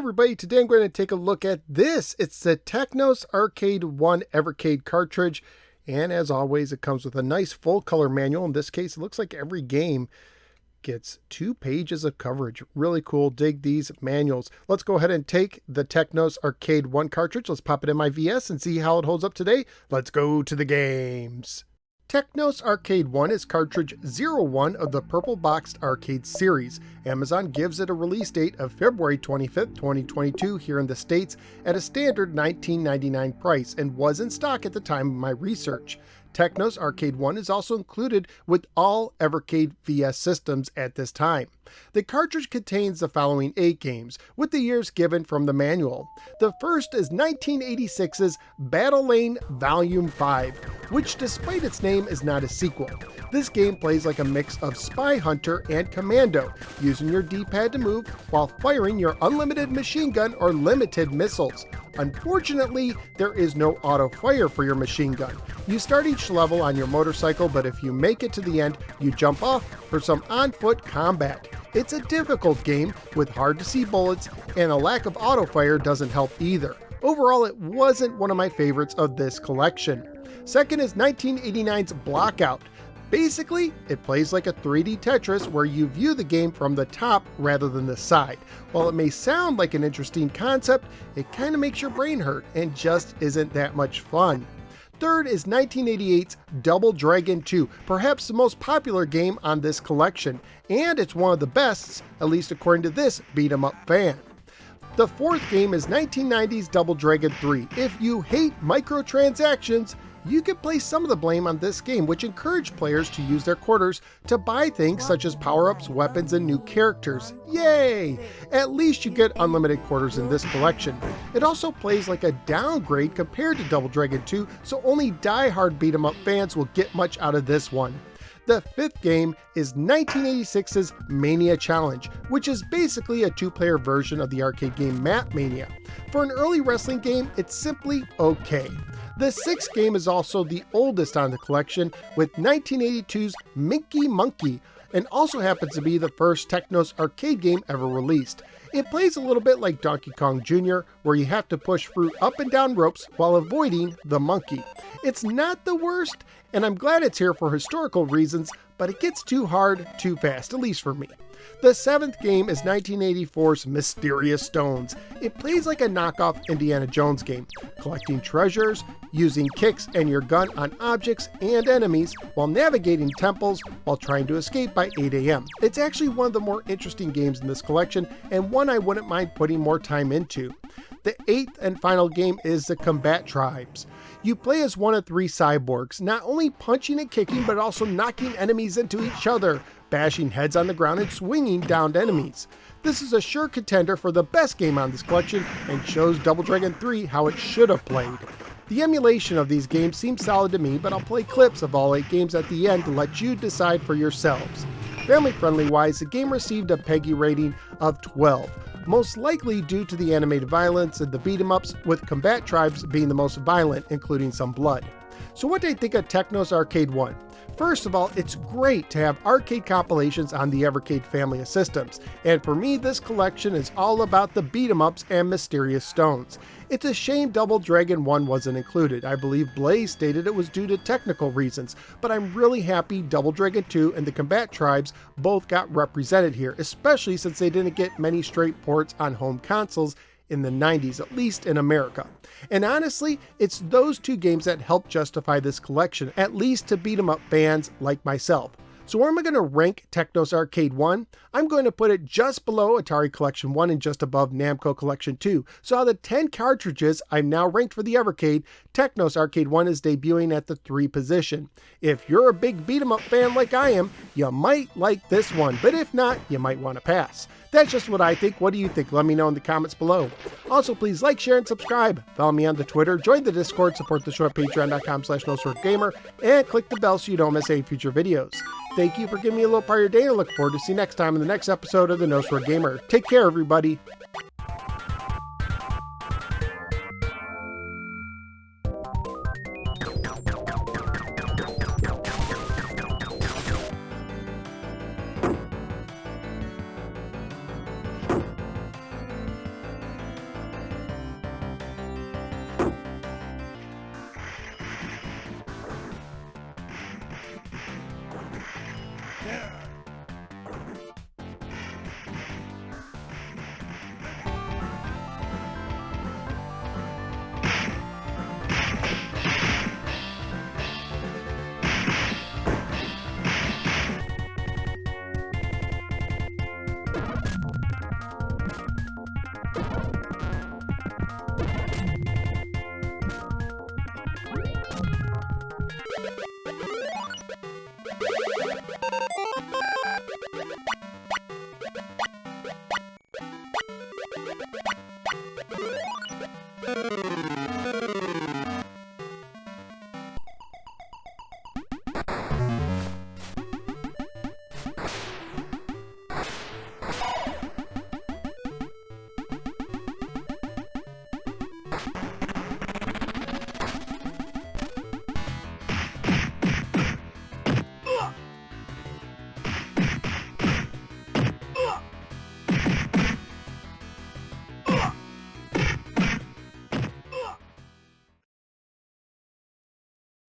everybody, today I'm going to take a look at this. It's the Technos Arcade 1 Evercade cartridge, and as always it comes with a nice full color manual. In this case it looks like every game gets 2 pages of coverage. Really cool, dig these manuals. Let's go ahead and take the Technos Arcade 1 cartridge, let's pop it in my VS and see how it holds up today. Let's go to the games. Technos Arcade 1 is cartridge 01 of the Purple Boxed Arcade series. Amazon gives it a release date of February 25th, 2022 here in the States at a standard $19.99 price and was in stock at the time of my research. Technos Arcade 1 is also included with all Evercade VS systems at this time. The cartridge contains the following 8 games, with the years given from the manual. The first is 1986's Battle Lane Volume 5, which despite its name is not a sequel. This game plays like a mix of Spy Hunter and Commando, using your D-pad to move while firing your unlimited machine gun or limited missiles. Unfortunately, there is no auto fire for your machine gun. You start each level on your motorcycle, but if you make it to the end, you jump off for some on-foot combat. It's a difficult game with hard to see bullets, and a lack of auto fire doesn't help either. Overall, it wasn't one of my favorites of this collection. Second is 1989's Blockout. Basically, it plays like a 3D Tetris where you view the game from the top rather than the side. While it may sound like an interesting concept, it kind of makes your brain hurt and just isn't that much fun. Third is 1988's Double Dragon 2, perhaps the most popular game on this collection, and it's one of the best, at least according to this beat-em-up fan. The fourth game is 1990's Double Dragon 3. If you hate microtransactions, you could place some of the blame on this game, which encouraged players to use their quarters to buy things such as power-ups, weapons, and new characters. Yay! At least you get unlimited quarters in this collection. It also plays like a downgrade compared to Double Dragon 2, so only die-hard beat-em-up fans will get much out of this one. The fifth game is 1986's Mania Challenge, which is basically a 2-player version of the arcade game Mania. For an early wrestling game, it's simply okay. The sixth game is also the oldest on the collection, with 1982's Minky Monkey, and also happens to be the first Technos arcade game ever released. It plays a little bit like Donkey Kong Jr., where you have to push fruit up and down ropes while avoiding the monkey. It's not the worst, and I'm glad it's here for historical reasons, but it gets too hard too fast, at least for me. The seventh game is 1984's Mysterious Stones. It plays like a knockoff Indiana Jones game, collecting treasures, using kicks and your gun on objects and enemies, while navigating temples while trying to escape by 8 AM. It's actually one of the more interesting games in this collection, and one I wouldn't mind putting more time into. The eighth and final game is the Combatribes. You play as one of 3 cyborgs, not only punching and kicking, but also knocking enemies into each other, bashing heads on the ground and swinging downed enemies. This is a sure contender for the best game on this collection and shows Double Dragon 3 how it should have played. The emulation of these games seems solid to me, but I'll play clips of all 8 games at the end to let you decide for yourselves. Family friendly wise, the game received a PEGI rating of 12. Most likely due to the animated violence and the beat-em-ups, with Combatribes being the most violent, including some blood. So what do I think of Technos Arcade 1? First of all, it's great to have arcade compilations on the Evercade family of systems, and for me this collection is all about the beat-em-ups and Mysterious Stones. It's a shame Double Dragon 1 wasn't included. I believe Blaze stated it was due to technical reasons, but I'm really happy Double Dragon 2 and the Combatribes both got represented here, especially since they didn't get many straight ports on home consoles in the 90s, at least in America. And honestly, it's those 2 games that help justify this collection, at least to beat 'em up fans like myself. So where am I going to rank Technos Arcade 1? I'm going to put it just below Atari Collection 1 and just above Namco Collection 2. So out of the 10 cartridges I've now ranked for the Evercade, Technos Arcade 1 is debuting at the 3 position. If you're a big beat-em-up fan like I am, you might like this one, but if not, you might want to pass. That's just what I think. What do you think? Let me know in the comments below. Also, please like, share, and subscribe. Follow me on the Twitter, join the Discord, support the show at patreon.com/NoSwordGamer, and click the bell so you don't miss any future videos. Thank you for giving me a little part of your day, and I look forward to see you next time in the next episode of the No Sword Gamer. Take care, everybody.